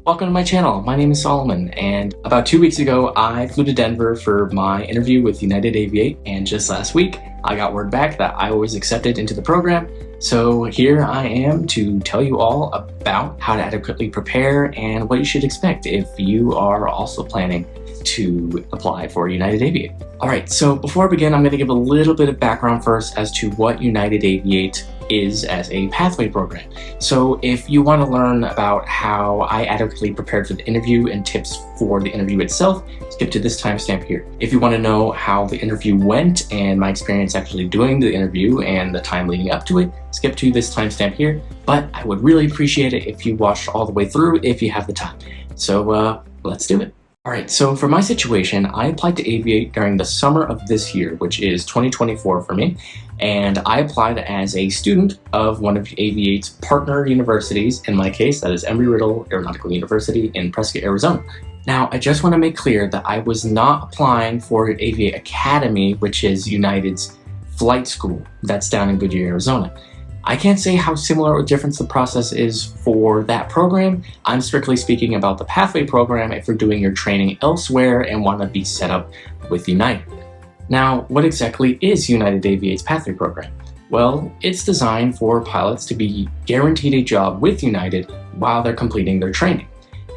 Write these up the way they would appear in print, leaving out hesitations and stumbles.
Welcome to my channel. My name is Solomon, and about 2 weeks ago I flew to Denver for my interview with United Aviate, and just last week I got word back that I was accepted into the program. So here I am to tell you all about how to adequately prepare and what you should expect if you are also planning to apply for United Aviate. Alright, so before I begin, I'm going to give a little bit of background first as to what United Aviate is as a pathway program. So if you want to learn about how I adequately prepared for the interview and tips for the interview itself, skip to this timestamp here. If you want to know how the interview went and my experience actually doing the interview and the time leading up to it, skip to this timestamp here. But I would really appreciate it if you watched all the way through if you have the time. So let's do it. Alright, so for my situation, I applied to Aviate during the summer of this year, which is 2024 for me, and I applied as a student of one of Aviate's partner universities. In my case, that is Embry-Riddle Aeronautical University in Prescott, Arizona. Now, I just want to make clear that I was not applying for Aviate Academy, which is United's flight school that's down in Goodyear, Arizona. I can't say how similar or different the process is for that program. I'm strictly speaking about the pathway program if you're doing your training elsewhere and want to be set up with United. Now, what exactly is United Aviate's pathway program? Well, it's designed for pilots to be guaranteed a job with United while they're completing their training.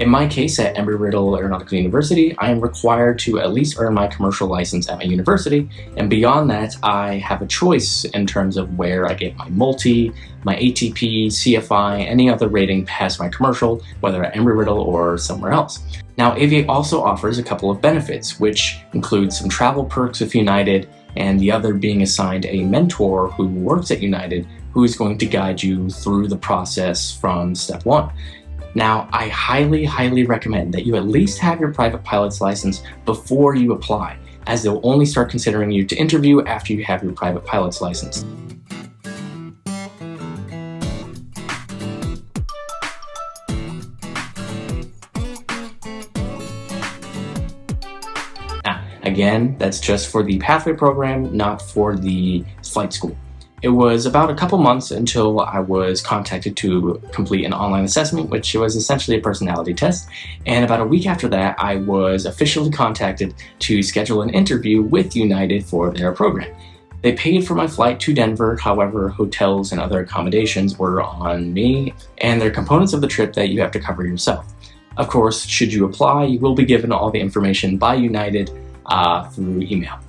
In my case, at Embry-Riddle Aeronautical University, I am required to at least earn my commercial license at my university, and beyond that, I have a choice in terms of where I get my multi, my ATP, CFI, any other rating past my commercial, whether at Embry-Riddle or somewhere else. Now, Aviate also offers a couple of benefits, which include some travel perks with United, and the other being assigned a mentor who works at United, who is going to guide you through the process from step one. Now, I highly recommend that you at least have your private pilot's license before you apply, as they'll only start considering you to interview after you have your private pilot's license. Now, again, that's just for the pathway program, not for the flight school. It was about a couple months until I was contacted to complete an online assessment, which was essentially a personality test. And about a week after that, I was officially contacted to schedule an interview with United for their program. They paid for my flight to Denver, however, hotels and other accommodations were on me, and they're components of the trip that you have to cover yourself. Of course, should you apply, you will be given all the information by United through email.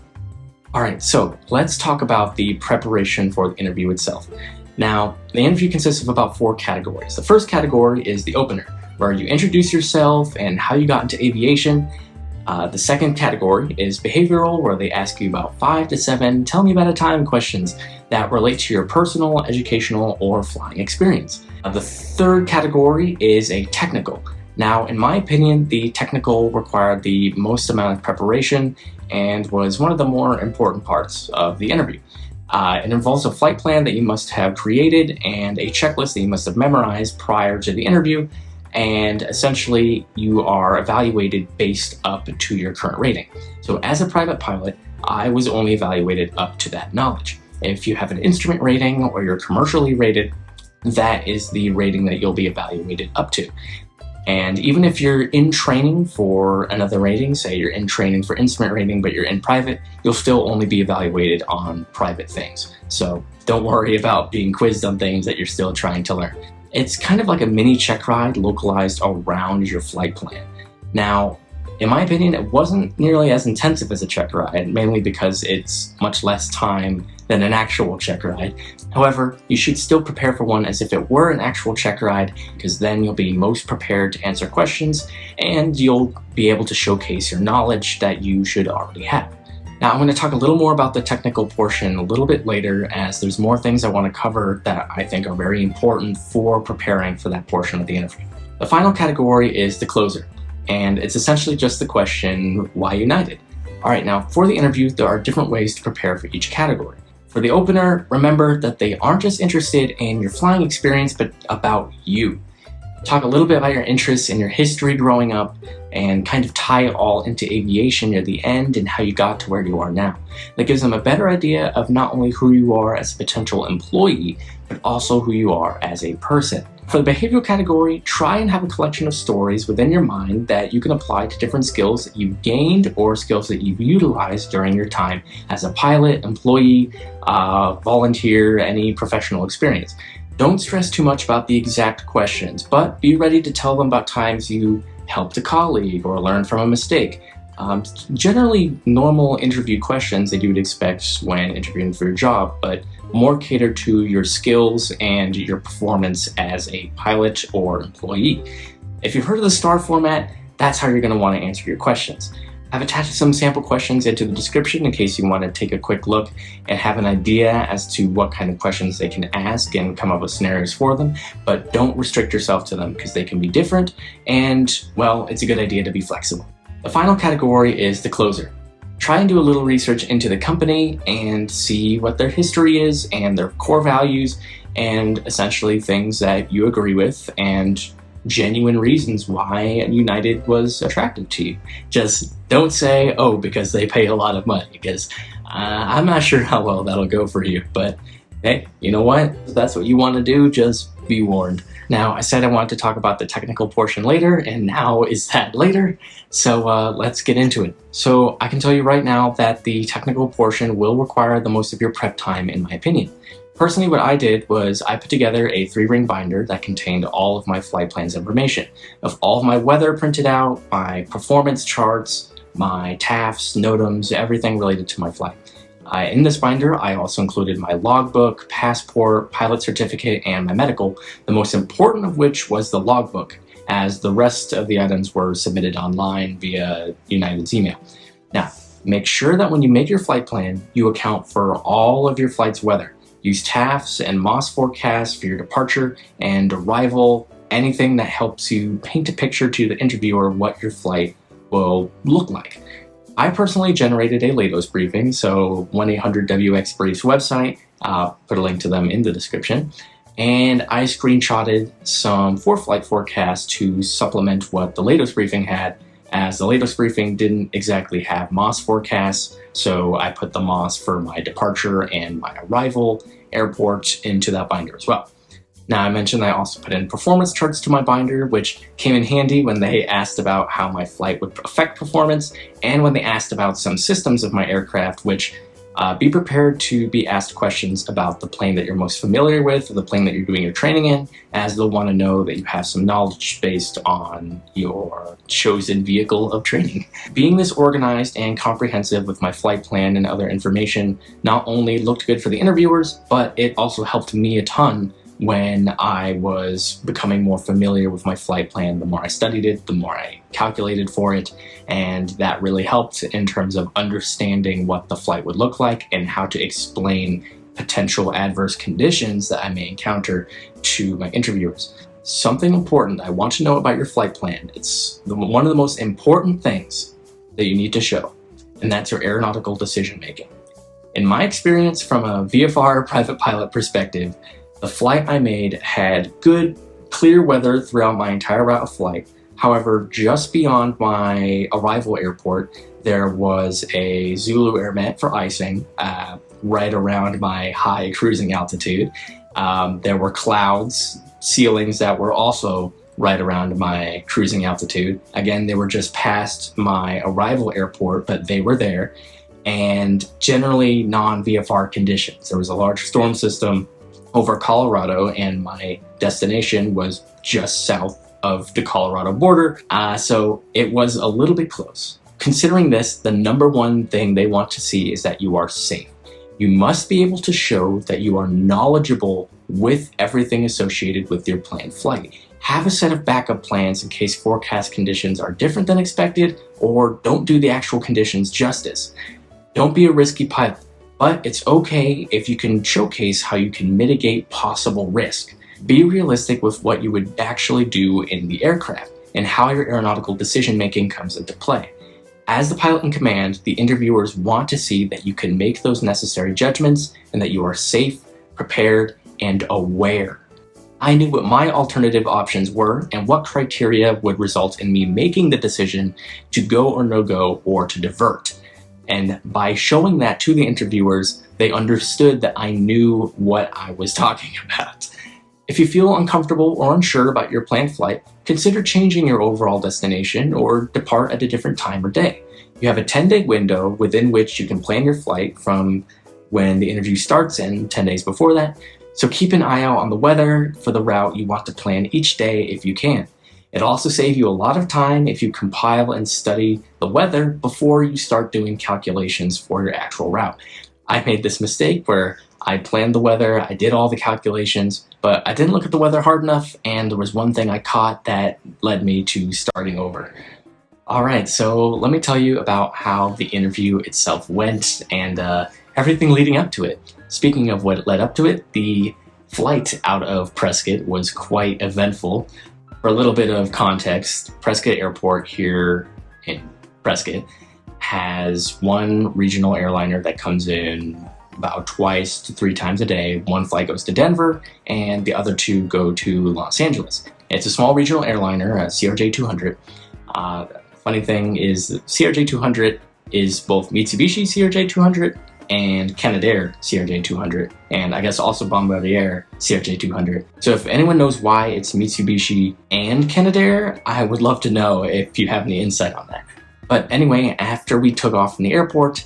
Alright, so let's talk about the preparation for the interview itself. Now, the interview consists of about 4 categories. The first category is the opener, where you introduce yourself and how you got into aviation. The second category is behavioral, where they ask you about 5 to 7 tell me about a time questions that relate to your personal, educational, or flying experience. The third category is a technical. Now, in my opinion, the technical required the most amount of preparation and was one of the more important parts of the interview. It involves a flight plan that you must have created and a checklist that you must have memorized prior to the interview, and essentially you are evaluated based up to your current rating. So as a private pilot, I was only evaluated up to that knowledge. If you have an instrument rating or you're commercially rated, that is the rating that you'll be evaluated up to. And even if you're in training for another rating, say you're in training for instrument rating but you're in private, you'll still only be evaluated on private things. So don't worry about being quizzed on things that you're still trying to learn. It's kind of like a mini check ride localized around your flight plan. Now, in my opinion, it wasn't nearly as intensive as a check ride, mainly because it's much less time than an actual check ride. However, you should still prepare for one as if it were an actual check ride, because then you'll be most prepared to answer questions and you'll be able to showcase your knowledge that you should already have. Now, I'm going to talk a little more about the technical portion a little bit later, as there's more things I want to cover that I think are very important for preparing for that portion of the interview. The final category is the closer, and it's essentially just the question, why United? Alright, now for the interview, there are different ways to prepare for each category. For the opener, remember that they aren't just interested in your flying experience, but about you. Talk a little bit about your interests and your history growing up, and kind of tie it all into aviation near the end and how you got to where you are now. That gives them a better idea of not only who you are as a potential employee, but also who you are as a person. For the behavioral category, try and have a collection of stories within your mind that you can apply to different skills that you've gained or skills that you've utilized during your time as a pilot, employee, volunteer, any professional experience. Don't stress too much about the exact questions, but be ready to tell them about times you helped a colleague or learned from a mistake. Generally normal interview questions that you would expect when interviewing for your job, but more catered to your skills and your performance as a pilot or employee. If you've heard of the STAR format, that's how you're going to want to answer your questions. I've attached some sample questions into the description in case you want to take a quick look and have an idea as to what kind of questions they can ask and come up with scenarios for them, but don't restrict yourself to them because they can be different and, well, it's a good idea to be flexible. The final category is the closer. Try and do a little research into the company and see what their history is and their core values and essentially things that you agree with and genuine reasons why United was attractive to you. Just don't say, oh, because they pay a lot of money, because I'm not sure how well that'll go for you, but hey, you know what? If that's what you want to do, just be warned. Now, I said I wanted to talk about the technical portion later, and now is that later? So let's get into it. So I can tell you right now that the technical portion will require the most of your prep time, in my opinion. Personally, what I did was I put together a 3-ring binder that contained all of my flight plans information, of all of my weather printed out, my performance charts, my TAFs, NOTAMs, everything related to my flight. In this binder, I also included my logbook, passport, pilot certificate, and my medical, the most important of which was the logbook, as the rest of the items were submitted online via United's email. Now, make sure that when you make your flight plan, you account for all of your flight's weather. Use TAFs and MOS forecasts for your departure and arrival, anything that helps you paint a picture to the interviewer what your flight will look like. I personally generated a LATOS briefing, so 1-800-WX Briefs website, put a link to them in the description, and I screenshotted some for-flight forecasts to supplement what the LATOS briefing had, as the LATOS briefing didn't exactly have MOS forecasts, so I put the MOS for my departure and my arrival airport into that binder as well. Now, I mentioned I also put in performance charts to my binder, which came in handy when they asked about how my flight would affect performance and when they asked about some systems of my aircraft, which be prepared to be asked questions about the plane that you're most familiar with or the plane that you're doing your training in, as they'll want to know that you have some knowledge based on your chosen vehicle of training. Being this organized and comprehensive with my flight plan and other information not only looked good for the interviewers, but it also helped me a ton when I was becoming more familiar with my flight plan. The more I studied it, the more I calculated for it, and that really helped in terms of understanding what the flight would look like and how to explain potential adverse conditions that I may encounter to my interviewers. Something important I want to know about your flight plan. It's one of the most important things that you need to show, and that's your aeronautical decision making. In my experience from a VFR private pilot perspective, the flight I made had good, clear weather throughout my entire route of flight. However, just beyond my arrival airport, there was a Zulu air mat for icing right around my high cruising altitude. There were clouds, ceilings that were also right around my cruising altitude. Again, they were just past my arrival airport, but they were there. And generally non-VFR conditions. There was a large storm system over Colorado, and my destination was just south of the Colorado border, so it was a little bit close. Considering this, the number one thing they want to see is that you are safe. You must be able to show that you are knowledgeable with everything associated with your planned flight. Have a set of backup plans in case forecast conditions are different than expected or don't do the actual conditions justice. Don't be a risky pilot. But it's okay if you can showcase how you can mitigate possible risk. Be realistic with what you would actually do in the aircraft and how your aeronautical decision making comes into play. As the pilot in command, the interviewers want to see that you can make those necessary judgments and that you are safe, prepared, and aware. I knew what my alternative options were and what criteria would result in me making the decision to go or no go or to divert. And by showing that to the interviewers, they understood that I knew what I was talking about. If you feel uncomfortable or unsure about your planned flight, consider changing your overall destination or depart at a different time or day. You have a 10-day window within which you can plan your flight from when the interview starts and 10 days before that, so keep an eye out on the weather for the route you want to plan each day if you can. It'll also save you a lot of time if you compile and study the weather before you start doing calculations for your actual route. I made this mistake where I planned the weather, I did all the calculations, but I didn't look at the weather hard enough, and there was one thing I caught that led me to starting over. Alright, so let me tell you about how the interview itself went and everything leading up to it. Speaking of what led up to it, the flight out of Prescott was quite eventful. For a little bit of context, Prescott Airport here in Prescott has one regional airliner that comes in about 2 to 3 times a day. One flight goes to Denver, and the other 2 go to Los Angeles. It's a small regional airliner, CRJ-200. Funny thing is, CRJ-200 is both Mitsubishi CRJ-200 and Canadair CRJ-200, and I guess also Bombardier CRJ-200. So if anyone knows why it's Mitsubishi and Canadair, I would love to know if you have any insight on that. But anyway, after we took off from the airport,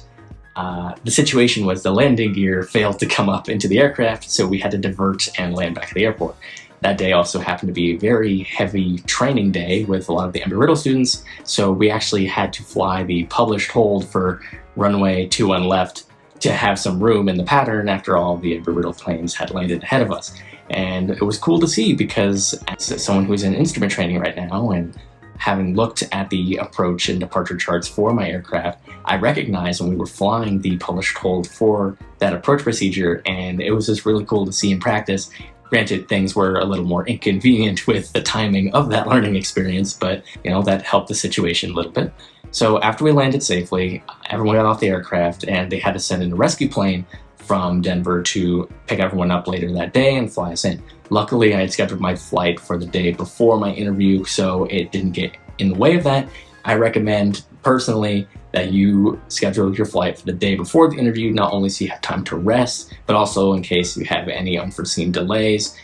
the situation was the landing gear failed to come up into the aircraft, so we had to divert and land back at the airport. That day also happened to be a very heavy training day with a lot of the Embry-Riddle students, so we actually had to fly the published hold for runway 21 left to have some room in the pattern after all the Embry-Riddle planes had landed ahead of us. And it was cool to see because as someone who's in instrument training right now and having looked at the approach and departure charts for my aircraft, I recognized when we were flying the published hold for that approach procedure, and it was just really cool to see in practice. Granted, things were a little more inconvenient with the timing of that learning experience, but that helped the situation a little bit. So after we landed safely, everyone got off the aircraft and they had to send in a rescue plane from Denver to pick everyone up later that day and fly us in. Luckily, I had scheduled my flight for the day before my interview, so it didn't get in the way of that. I recommend personally that you schedule your flight for the day before the interview, not only so you have time to rest, but also in case you have any unforeseen delays,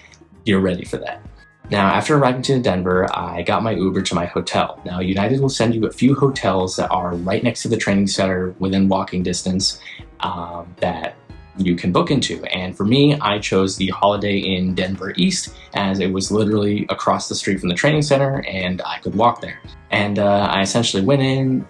you're ready for that. Now, after arriving to Denver, I got my Uber to my hotel. Now, United will send you a few hotels that are right next to the training center within walking distance that you can book into. And for me, I chose the Holiday Inn Denver East as it was literally across the street from the training center and I could walk there. And I essentially went in,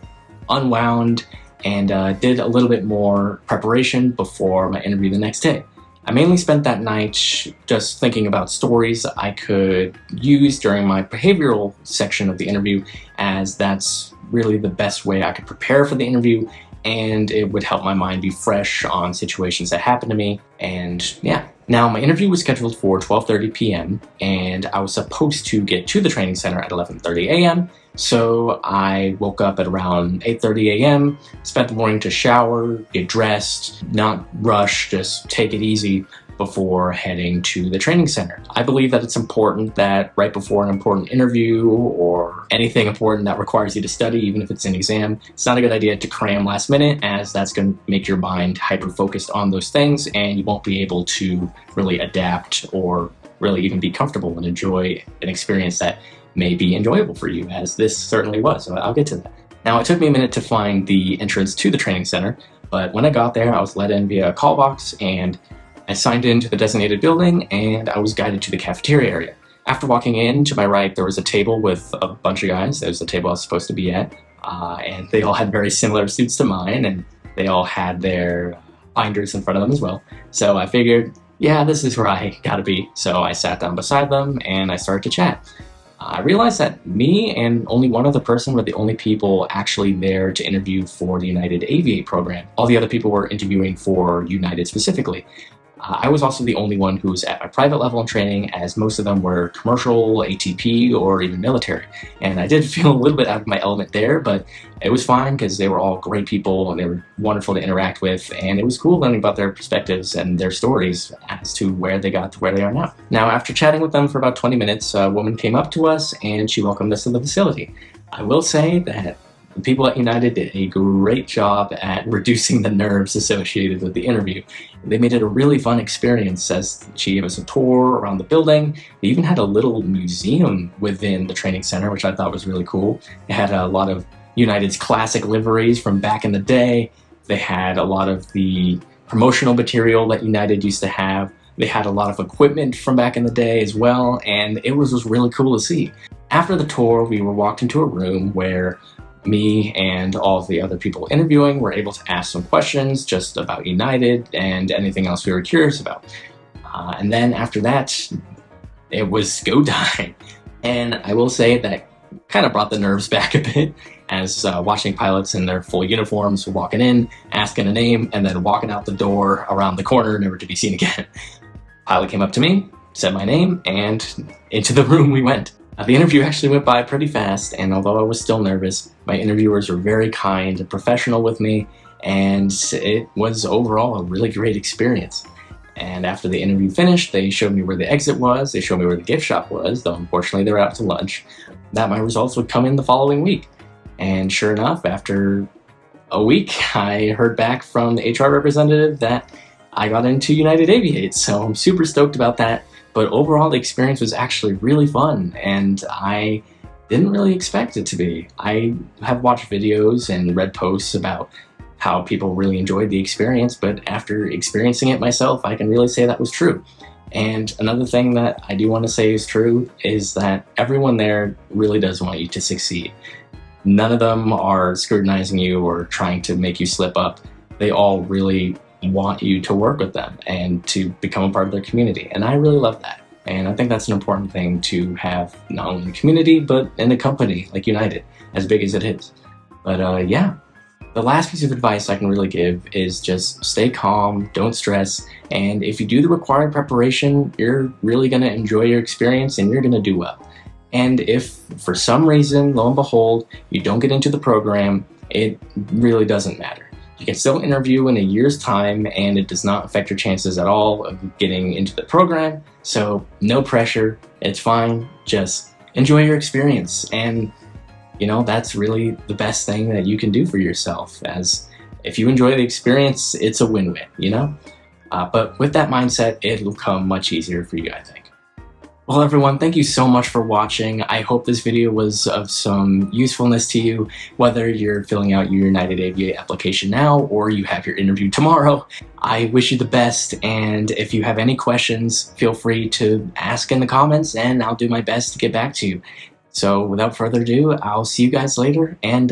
unwound, and did a little bit more preparation before my interview the next day. I mainly spent that night just thinking about stories I could use during my behavioral section of the interview, as that's really the best way I could prepare for the interview, and it would help my mind be fresh on situations that happened to me. And yeah. Now, my interview was scheduled for 12:30 p.m. and I was supposed to get to the training center at 11:30 a.m. So I woke up at around 8:30 a.m., spent the morning to shower, get dressed, not rush, just take it easy before heading to the training center. I believe that it's important that right before an important interview or anything important that requires you to study, even if it's an exam, it's not a good idea to cram last minute, as that's going to make your mind hyper-focused on those things and you won't be able to really adapt or really even be comfortable and enjoy an experience that may be enjoyable for you, as this certainly was. So I'll get to that. Now, it took me a minute to find the entrance to the training center, but when I got there, I was let in via a call box and I signed into the designated building and I was guided to the cafeteria area. After walking in, to my right, there was a table with a bunch of guys. That was the table I was supposed to be at, and they all had very similar suits to mine, and they all had their binders in front of them as well. So I figured, yeah, this is where I gotta be. So I sat down beside them and I started to chat. I realized that me and only one other person were the only people actually there to interview for the United Aviate program. All the other people were interviewing for United specifically. I was also the only one who was at my private level in training, as most of them were commercial, ATP, or even military. And I did feel a little bit out of my element there, but it was fine because they were all great people and they were wonderful to interact with, and it was cool learning about their perspectives and their stories as to where they got to where they are now. Now, after chatting with them for about 20 minutes, a woman came up to us and she welcomed us to the facility. I will say that The people at United did a great job at reducing the nerves associated with the interview. They made it a really fun experience as she gave us a tour around the building. They even had a little museum within the training center, which I thought was really cool. It had a lot of United's classic liveries from back in the day. They had a lot of the promotional material that United used to have. They had a lot of equipment from back in the day as well, and it was just really cool to see. After the tour, we were walked into a room where me and all of the other people interviewing were able to ask some questions just about United and anything else we were curious about. And then after that, it was go time. And I will say that kind of brought the nerves back a bit, as watching pilots in their full uniforms walking in, asking a name, and then walking out the door around the corner, never to be seen again. Pilot came up to me, said my name, and into the room we went. The interview actually went by pretty fast, and although I was still nervous, my interviewers were very kind and professional with me, and it was overall a really great experience. And after the interview finished, they showed me where the exit was, they showed me where the gift shop was, though unfortunately they were out to lunch, that my results would come in the following week. And sure enough, after a week, I heard back from the HR representative that I got into United Aviate, so I'm super stoked about that. But overall, the experience was actually really fun, and I didn't really expect it to be. I have watched videos and read posts about how people really enjoyed the experience, but after experiencing it myself, I can really say that was true. And another thing that I do want to say is true is that everyone there really does want you to succeed. None of them are scrutinizing you or trying to make you slip up. They all really want you to work with them and to become a part of their community. And I really love that. And I think that's an important thing to have, not only in the community, but in a company like United, as big as it is. But yeah, the last piece of advice I can really give is just stay calm, don't stress, and if you do the required preparation, you're really going to enjoy your experience and you're going to do well. And if for some reason, lo and behold, you don't get into the program, it really doesn't matter. You can still interview in a year's time, and it does not affect your chances at all of getting into the program. So no pressure, it's fine, just enjoy your experience. And you know, that's really the best thing that you can do for yourself, as if you enjoy the experience, it's a win-win, you know? But with that mindset, it'll come much easier for you, I think. Well, everyone, thank you so much for watching. I hope this video was of some usefulness to you, whether you're filling out your United Aviate application now or you have your interview tomorrow. I wish you the best, and if you have any questions, feel free to ask in the comments, and I'll do my best to get back to you. So without further ado, I'll see you guys later, and